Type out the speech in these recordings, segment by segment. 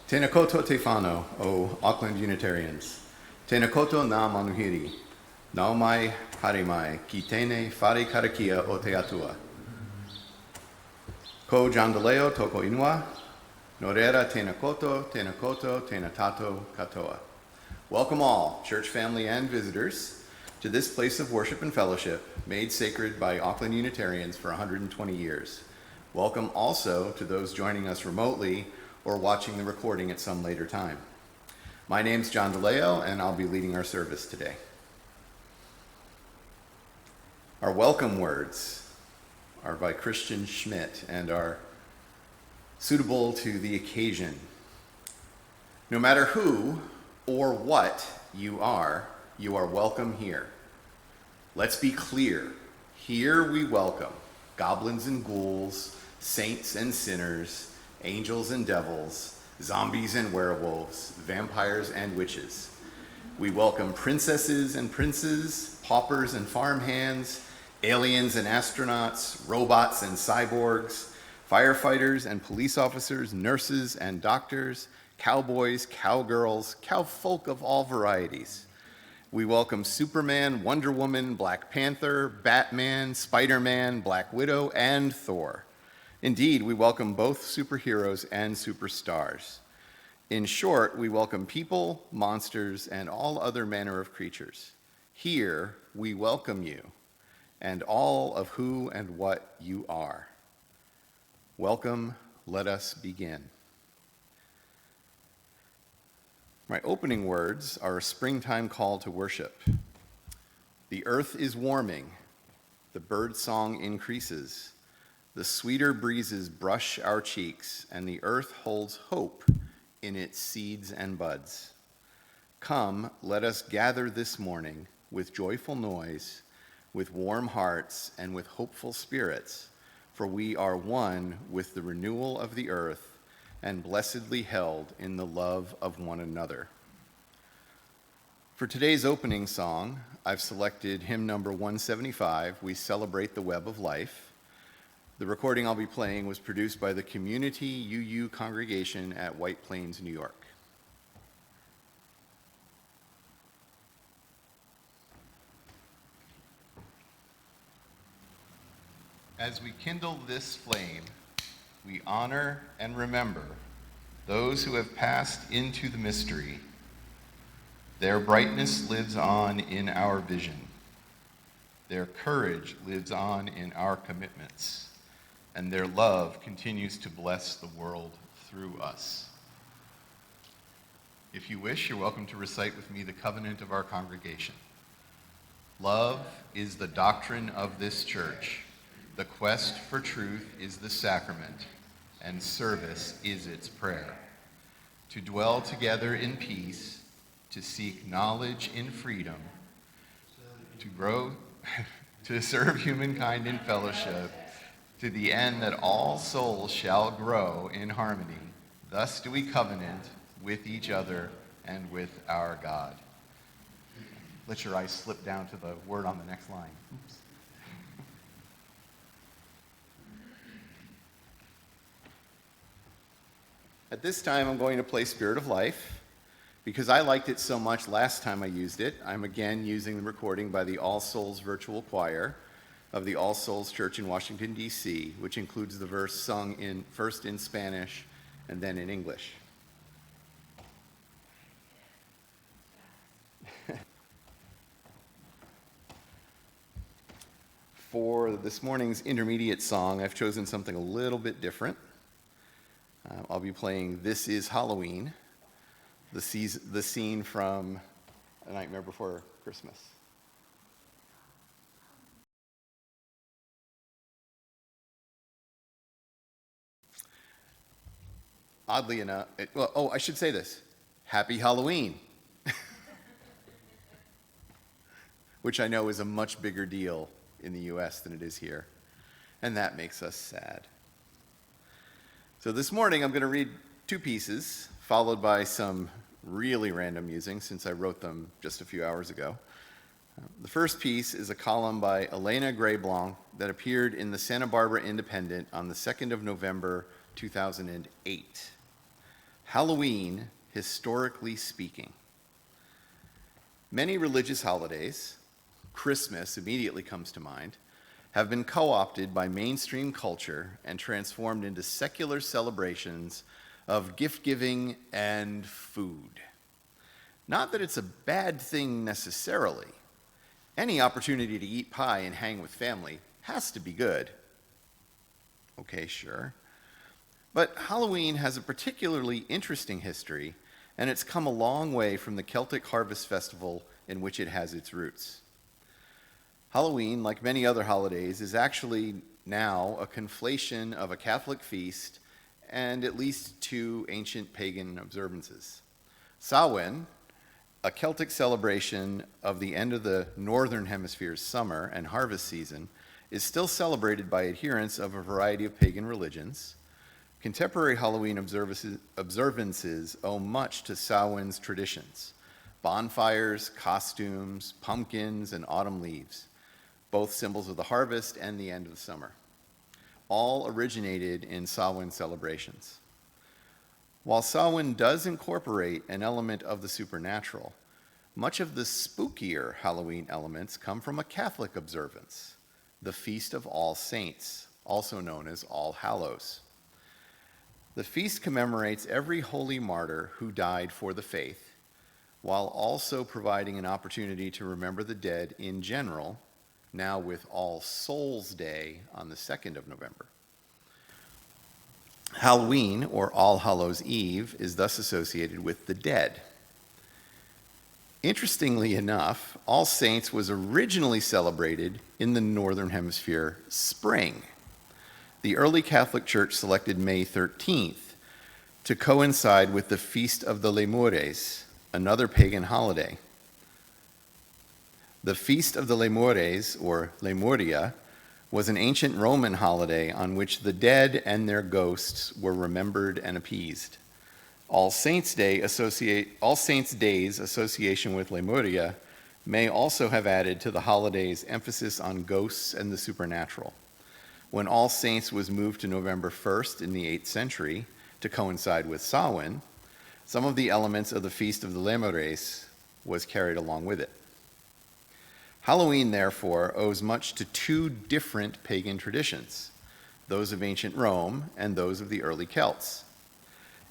Tēnā koutou te whānau o Auckland Unitarians. Tēnā koutou nā manuhiri. Nau mai, haere mai, ki tēnei whare karakia o te atua. Ko John DiLeo toko inua. No reira tēnā koutou, tēnā tātou katoa. Welcome all, church family and visitors, to this place of worship and fellowship made sacred by Auckland Unitarians for 120 years. Welcome also to those joining us remotely or watching the recording at some later time. My name's John DiLeo, and I'll be leading our service today. Our welcome words are by Christian Schmidt and are suitable to the occasion. No matter who or what you are welcome here. Let's be clear. Here we welcome goblins and ghouls, saints and sinners, angels and devils, zombies and werewolves, vampires and witches. We welcome princesses and princes, paupers and farmhands, aliens and astronauts, robots and cyborgs, firefighters and police officers, nurses and doctors, cowboys, cowgirls, cowfolk of all varieties. We welcome Superman, Wonder Woman, Black Panther, Batman, Spider-Man, Black Widow, and Thor. Indeed, we welcome both superheroes and superstars. In short, we welcome people, monsters, and all other manner of creatures. Here, we welcome you and all of who and what you are. Welcome, let us begin. My opening words are a springtime call to worship. The earth is warming, the bird song increases, the sweeter breezes brush our cheeks, and the earth holds hope in its seeds and buds. Come, let us gather this morning with joyful noise, with warm hearts, and with hopeful spirits, for we are one with the renewal of the earth and blessedly held in the love of one another. For today's opening song, I've selected hymn number 175, We Celebrate the Web of Life. The recording I'll be playing was produced by the Community UU congregation at White Plains, New York. As we kindle this flame, we honor and remember those who have passed into the mystery. Their brightness lives on in our vision. Their courage lives on in our commitments. And their love continues to bless the world through us. If you wish, you're welcome to recite with me the covenant of our congregation. Love is the doctrine of this church. The quest for truth is the sacrament, and service is its prayer. To dwell together in peace, to seek knowledge in freedom, to grow, to serve humankind in fellowship, to the end that all souls shall grow in harmony. Thus do we covenant with each other and with our God. Let your eyes slip down to the word on the next line. Oops. At this time, I'm going to play Spirit of Life. Because I liked it so much last time I used it, I'm again using the recording by the All Souls Virtual Choir of the All Souls Church in Washington, D.C., which includes the verse sung first in Spanish and then in English. For this morning's intermediate song, I've chosen something a little bit different. I'll be playing This Is Halloween, the scene from A Nightmare Before Christmas. Oddly enough, I should say this. Happy Halloween. Which I know is a much bigger deal in the US than it is here. And that makes us sad. So this morning I'm going to read two pieces, followed by some really random musings since I wrote them just a few hours ago. The first piece is a column by Elena Gray Blanc that appeared in the Santa Barbara Independent on the 2nd of November, 2008. Halloween, historically speaking. Many religious holidays, Christmas immediately comes to mind, have been co-opted by mainstream culture and transformed into secular celebrations of gift-giving and food. Not that it's a bad thing necessarily. Any opportunity to eat pie and hang with family has to be good. Okay, sure. But Halloween has a particularly interesting history, and it's come a long way from the Celtic harvest festival in which it has its roots. Halloween, like many other holidays, is actually now a conflation of a Catholic feast and at least two ancient pagan observances. Samhain, a Celtic celebration of the end of the Northern Hemisphere's summer and harvest season, is still celebrated by adherents of a variety of pagan religions. Contemporary Halloween observances owe much to Samhain's traditions: bonfires, costumes, pumpkins, and autumn leaves, both symbols of the harvest and the end of the summer. All originated in Samhain celebrations. While Samhain does incorporate an element of the supernatural, much of the spookier Halloween elements come from a Catholic observance, the Feast of All Saints, also known as All Hallows. The feast commemorates every holy martyr who died for the faith, while also providing an opportunity to remember the dead in general, now with All Souls Day on the 2nd of November. Halloween, or All Hallows Eve, is thus associated with the dead. Interestingly enough, All Saints was originally celebrated in the Northern Hemisphere spring. The early Catholic Church selected May 13th to coincide with the Feast of the Lemures, another pagan holiday. The Feast of the Lemures, or Lemuria, was an ancient Roman holiday on which the dead and their ghosts were remembered and appeased. All Saints' Day's association with Lemuria may also have added to the holiday's emphasis on ghosts and the supernatural. When All Saints was moved to November 1st in the 8th century to coincide with Samhain, some of the elements of the Feast of the Lemures was carried along with it. Halloween, therefore, owes much to two different pagan traditions, those of ancient Rome and those of the early Celts.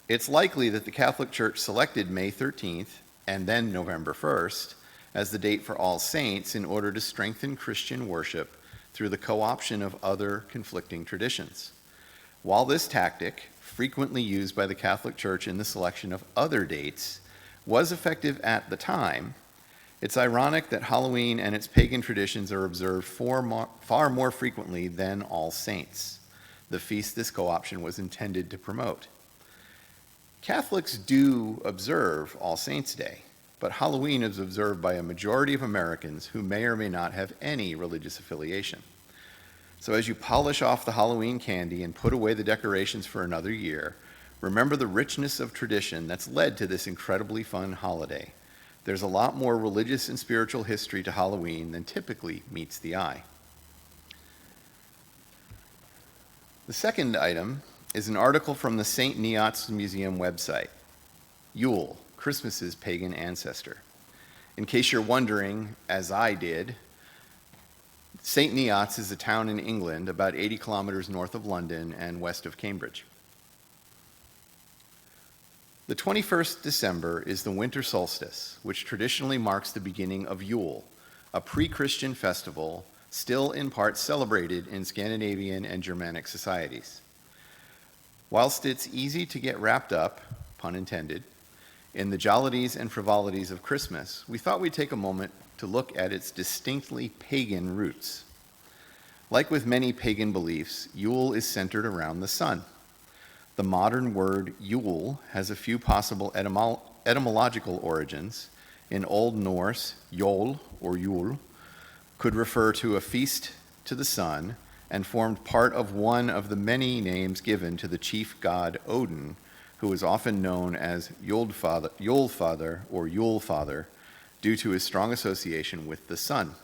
It's likely that the Catholic Church selected May 13th and then November 1st as the date for All Saints in order to strengthen Christian worship through the co-option of other conflicting traditions. While this tactic, frequently used by the Catholic Church in the selection of other dates, was effective at the time, it's ironic that Halloween and its pagan traditions are observed far more frequently than All Saints, the feast this co-option was intended to promote. Catholics do observe All Saints' Day, but Halloween is observed by a majority of Americans who may or may not have any religious affiliation. So as you polish off the Halloween candy and put away the decorations for another year, remember the richness of tradition that's led to this incredibly fun holiday. There's a lot more religious and spiritual history to Halloween than typically meets the eye. The second item is an article from the St. Neots Museum website, Yule, Christmas's pagan ancestor. In case you're wondering, as I did, St. Neots is a town in England about 80 kilometers north of London and west of Cambridge. The 21st December is the winter solstice, which traditionally marks the beginning of Yule, a pre-Christian festival still in part celebrated in Scandinavian and Germanic societies. Whilst it's easy to get wrapped up, pun intended, in the jollities and frivolities of Christmas, we thought we'd take a moment to look at its distinctly pagan roots. Like with many pagan beliefs, Yule is centered around the sun. The modern word Yule has a few possible etymological origins. In Old Norse, Jol, or Yule, could refer to a feast to the sun and formed part of one of the many names given to the chief god Odin, who is often known as Yule-father or Yule-father due to his strong association with the sun.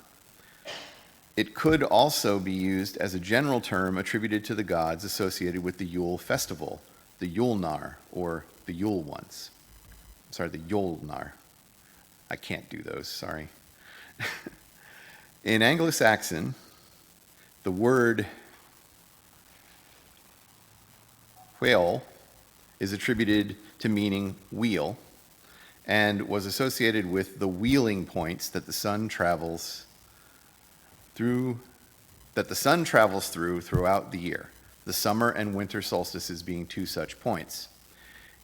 It could also be used as a general term attributed to the gods associated with the Yule festival, the Yulnar, or the Yule ones. Sorry, the Yolnar. I can't do those, sorry. In Anglo-Saxon, the word whale is attributed to meaning wheel and was associated with the wheeling points that the sun travels through throughout the year, the summer and winter solstices being two such points.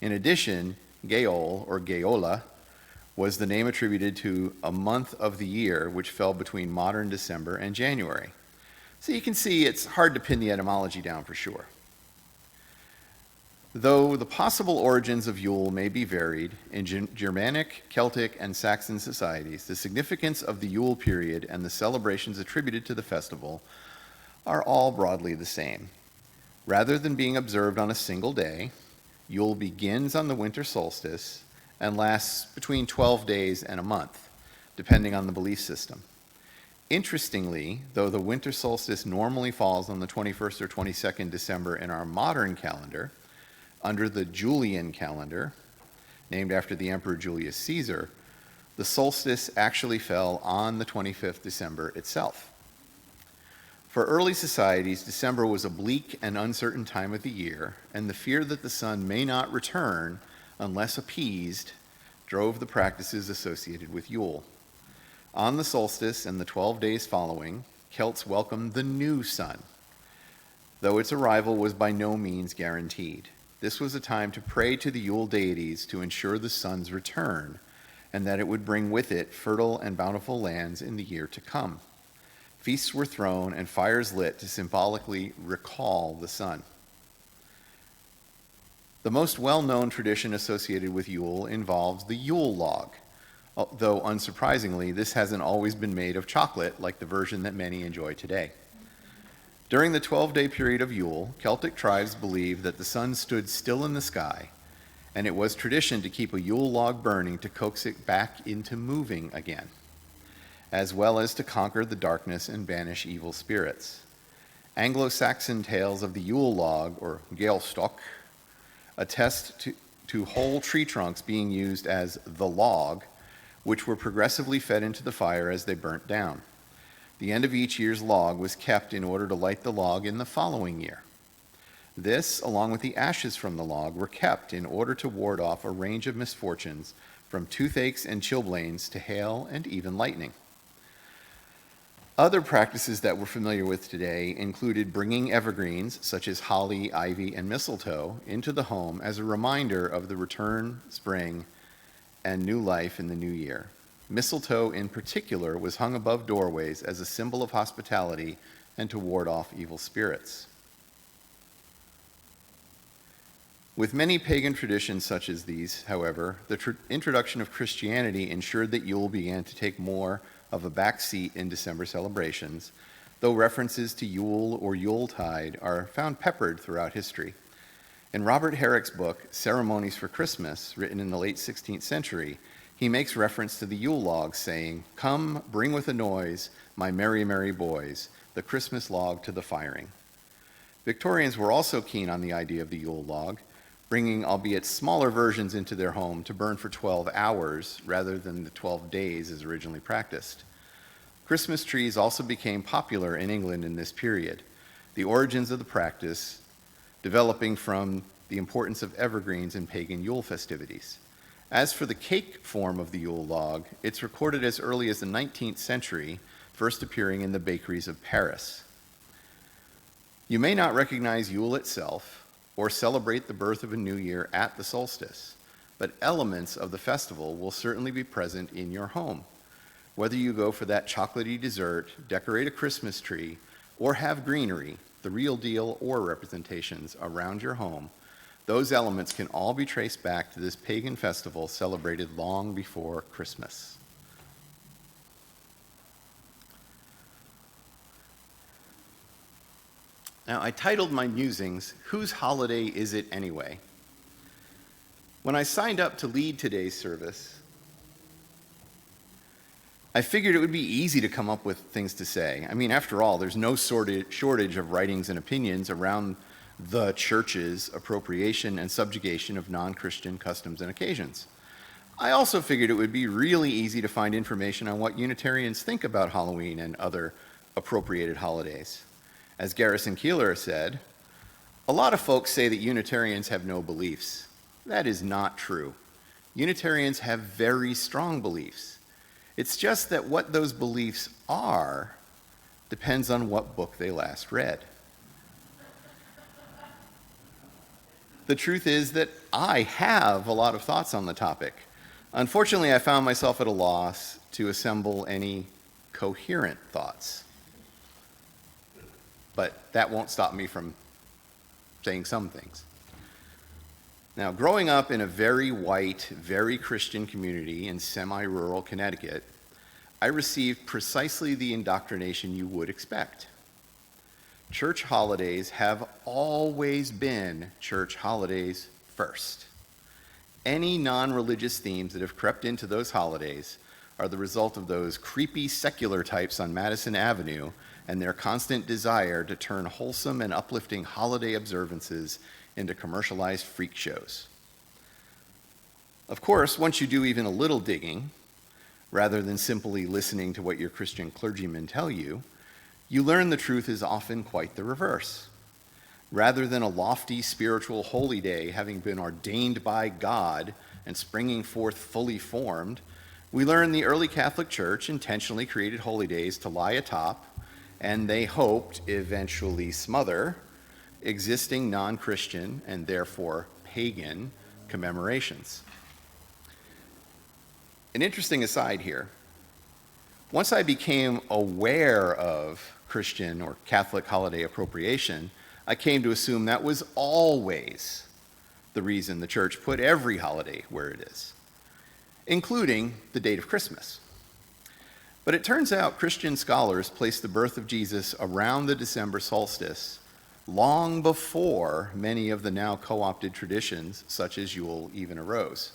In addition, Geol or Geola was the name attributed to a month of the year which fell between modern December and January. So you can see it's hard to pin the etymology down for sure. Though the possible origins of Yule may be varied, in Germanic, Celtic, and Saxon societies, the significance of the Yule period and the celebrations attributed to the festival are all broadly the same. Rather than being observed on a single day, Yule begins on the winter solstice and lasts between 12 days and a month, depending on the belief system. Interestingly, though the winter solstice normally falls on the 21st or 22nd December in our modern calendar, under the Julian calendar, named after the Emperor Julius Caesar, the solstice actually fell on the 25th December itself. For early societies, December was a bleak and uncertain time of the year, and the fear that the sun may not return unless appeased drove the practices associated with Yule. On the solstice and the 12 days following, Celts welcomed the new sun, though its arrival was by no means guaranteed. This was a time to pray to the Yule deities to ensure the sun's return, and that it would bring with it fertile and bountiful lands in the year to come. Feasts were thrown and fires lit to symbolically recall the sun. The most well-known tradition associated with Yule involves the Yule Log, though unsurprisingly, this hasn't always been made of chocolate like the version that many enjoy today. During the 12-day period of Yule, Celtic tribes believed that the sun stood still in the sky, and it was tradition to keep a Yule log burning to coax it back into moving again, as well as to conquer the darkness and banish evil spirits. Anglo-Saxon tales of the Yule log, or Gaelstock, attest to whole tree trunks being used as the log, which were progressively fed into the fire as they burnt down. The end of each year's log was kept in order to light the log in the following year. This, along with the ashes from the log, were kept in order to ward off a range of misfortunes, from toothaches and chilblains to hail and even lightning. Other practices that we're familiar with today included bringing evergreens, such as holly, ivy, and mistletoe, into the home as a reminder of the return, spring, and new life in the new year. Mistletoe, in particular, was hung above doorways as a symbol of hospitality and to ward off evil spirits. With many pagan traditions such as these, however, the introduction of Christianity ensured that Yule began to take more of a back seat in December celebrations, though references to Yule or Yuletide are found peppered throughout history. In Robert Herrick's book, Ceremonies for Christmas, written in the late 16th century, he makes reference to the Yule log, saying, "Come, bring with a noise, my merry, merry boys, the Christmas log to the firing." Victorians were also keen on the idea of the Yule log, bringing albeit smaller versions into their home to burn for 12 hours rather than the 12 days as originally practiced. Christmas trees also became popular in England in this period, the origins of the practice developing from the importance of evergreens in pagan Yule festivities. As for the cake form of the Yule log, it's recorded as early as the 19th century, first appearing in the bakeries of Paris. You may not recognize Yule itself or celebrate the birth of a new year at the solstice, but elements of the festival will certainly be present in your home. Whether you go for that chocolatey dessert, decorate a Christmas tree, or have greenery, the real deal or representations around your home, those elements can all be traced back to this pagan festival celebrated long before Christmas. Now, I titled my musings, "Whose Holiday Is It Anyway?" When I signed up to lead today's service, I figured it would be easy to come up with things to say. I mean, after all, there's no shortage of writings and opinions around the church's appropriation and subjugation of non-Christian customs and occasions. I also figured it would be really easy to find information on what Unitarians think about Halloween and other appropriated holidays. As Garrison Keillor said, a lot of folks say that Unitarians have no beliefs. That is not true. Unitarians have very strong beliefs. It's just that what those beliefs are depends on what book they last read. The truth is that I have a lot of thoughts on the topic. Unfortunately, I found myself at a loss to assemble any coherent thoughts. But that won't stop me from saying some things. Now, growing up in a very white, very Christian community in semi-rural Connecticut, I received precisely the indoctrination you would expect. Church holidays have always been church holidays first. Any non-religious themes that have crept into those holidays are the result of those creepy secular types on Madison Avenue and their constant desire to turn wholesome and uplifting holiday observances into commercialized freak shows. Of course, once you do even a little digging, rather than simply listening to what your Christian clergymen tell you, you learn the truth is often quite the reverse. Rather than a lofty spiritual holy day having been ordained by God and springing forth fully formed, we learn the early Catholic Church intentionally created holy days to lie atop, and they hoped eventually smother, existing non-Christian and therefore pagan commemorations. An interesting aside here. Once I became aware of Christian or Catholic holiday appropriation, I came to assume that was always the reason the church put every holiday where it is, including the date of Christmas. But it turns out Christian scholars placed the birth of Jesus around the December solstice long before many of the now co-opted traditions, such as Yule, even arose.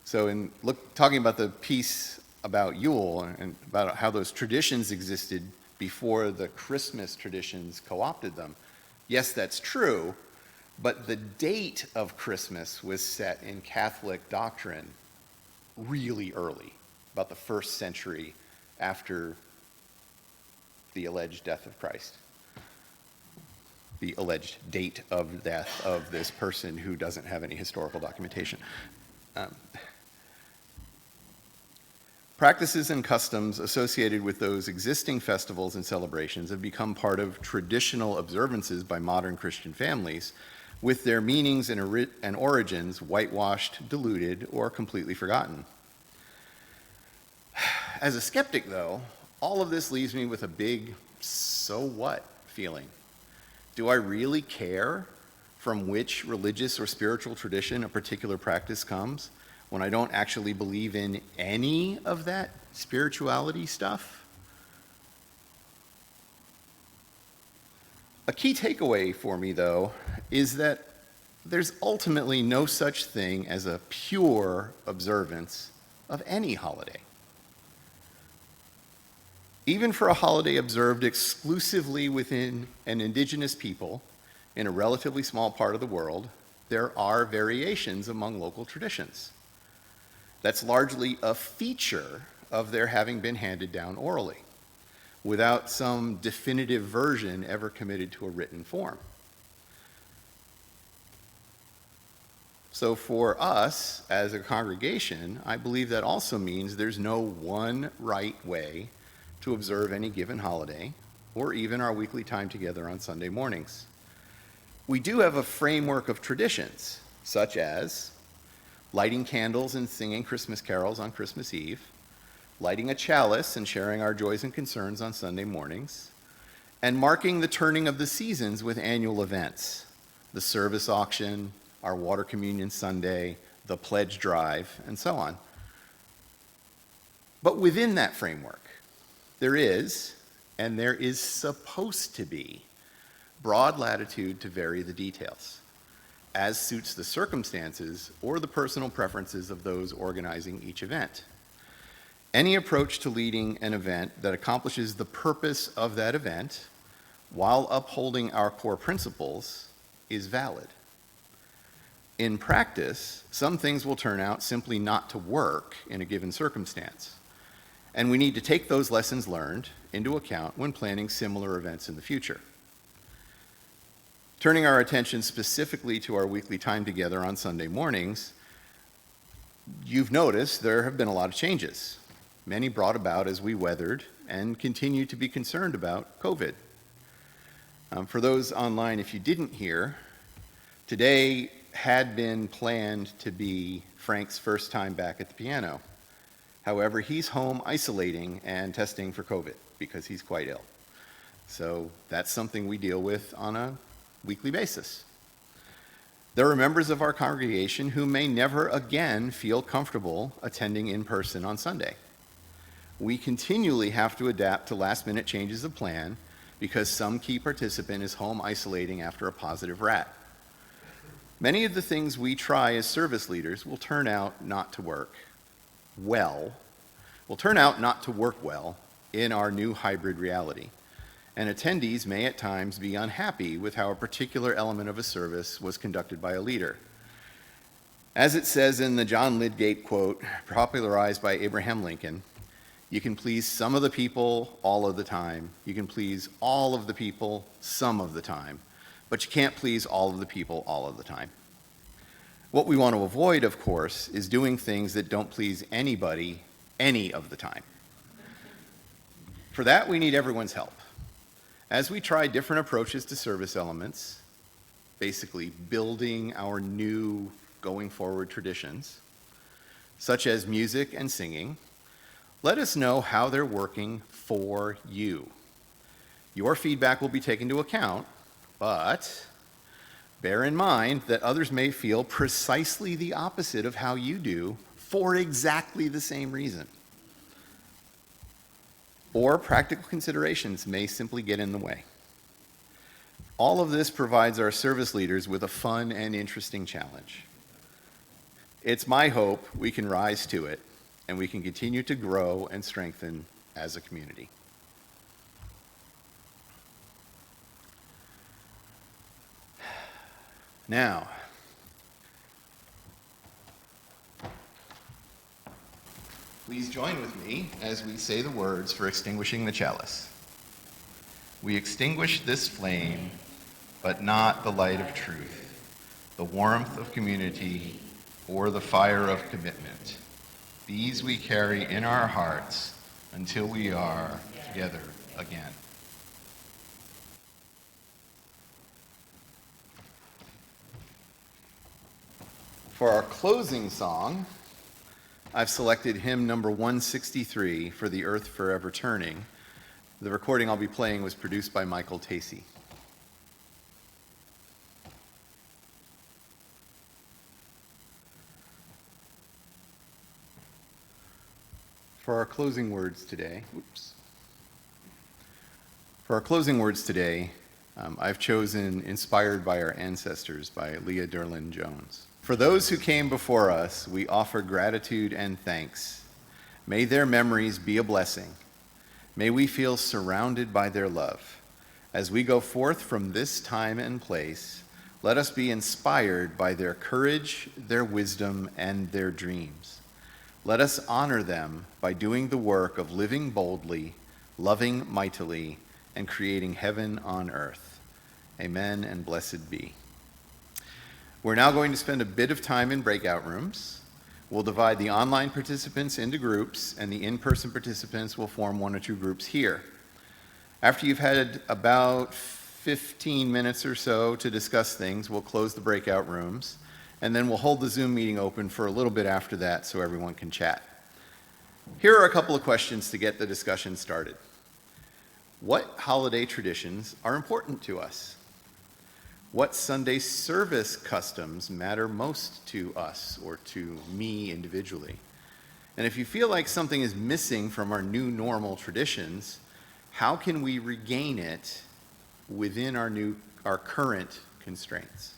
So in talking about the piece about Yule and about how those traditions existed before the Christmas traditions co-opted them, yes, that's true, but the date of Christmas was set in Catholic doctrine really early, about the 1st century after the alleged death of Christ. The alleged date of death of this person who doesn't have any historical documentation. Practices and customs associated with those existing festivals and celebrations have become part of traditional observances by modern Christian families, with their meanings and origins whitewashed, diluted, or completely forgotten. As a skeptic, though, all of this leaves me with a big so what feeling. Do I really care from which religious or spiritual tradition a particular practice comes when I don't actually believe in any of that spirituality stuff? A key takeaway for me, though, is that there's ultimately no such thing as a pure observance of any holiday. Even for a holiday observed exclusively within an indigenous people in a relatively small part of the world, there are variations among local traditions. That's largely a feature of their having been handed down orally, without some definitive version ever committed to a written form. So for us as a congregation, I believe that also means there's no one right way to observe any given holiday, or even our weekly time together on Sunday mornings. We do have a framework of traditions, such as lighting candles and singing Christmas carols on Christmas Eve, lighting a chalice and sharing our joys and concerns on Sunday mornings, and marking the turning of the seasons with annual events, the service auction, our water communion Sunday, the pledge drive, and so on. But within that framework, there is, and there is supposed to be, broad latitude to vary the details, as suits the circumstances or the personal preferences of those organizing each event. Any approach to leading an event that accomplishes the purpose of that event, while upholding our core principles, is valid. In practice, some things will turn out simply not to work in a given circumstance, and we need to take those lessons learned into account when planning similar events in the future. Turning our attention specifically to our weekly time together on Sunday mornings, you've noticed there have been a lot of changes, many brought about as we weathered and continue to be concerned about COVID. For those online, if you didn't hear, today had been planned to be Frank's first time back at the piano. However, he's home isolating and testing for COVID because he's quite ill. So that's something we deal with on a weekly basis. There are members of our congregation who may never again feel comfortable attending in person on Sunday. We continually have to adapt to last-minute changes of plan because some key participant is home isolating after a positive rat. Many of the things we try as service leaders will turn out not to work well in our new hybrid reality. And attendees may at times be unhappy with how a particular element of a service was conducted by a leader. As it says in the John Lydgate quote, popularized by Abraham Lincoln, you can please some of the people all of the time. You can please all of the people some of the time, but you can't please all of the people all of the time. What we want to avoid, of course, is doing things that don't please anybody any of the time. For that, we need everyone's help. As we try different approaches to service elements, basically building our new going forward traditions, such as music and singing, let us know how they're working for you. Your feedback will be taken into account, but bear in mind that others may feel precisely the opposite of how you do for exactly the same reason. Or practical considerations may simply get in the way. All of this provides our service leaders with a fun and interesting challenge. It's my hope we can rise to it and we can continue to grow and strengthen as a community. Now, please join with me as we say the words for extinguishing the chalice. We extinguish this flame, but not the light of truth, the warmth of community, or the fire of commitment. These we carry in our hearts until we are together again. For our closing song, I've selected hymn number 163 for The Earth Forever Turning. The recording I'll be playing was produced by Michael Tacey. For our closing words today, I've chosen Inspired by Our Ancestors by Leah Derlin Jones. For those who came before us, we offer gratitude and thanks. May their memories be a blessing. May we feel surrounded by their love. As we go forth from this time and place, let us be inspired by their courage, their wisdom, and their dreams. Let us honor them by doing the work of living boldly, loving mightily, and creating heaven on earth. Amen and blessed be. We're now going to spend a bit of time in breakout rooms. We'll divide the online participants into groups, and the in-person participants will form 1 or 2 groups here. After you've had about 15 minutes or so to discuss things, we'll close the breakout rooms, and then we'll hold the Zoom meeting open for a little bit after that so everyone can chat. Here are a couple of questions to get the discussion started. What holiday traditions are important to us? What Sunday service customs matter most to us or to me individually? And if you feel like something is missing from our new normal traditions, how can we regain it within our current constraints?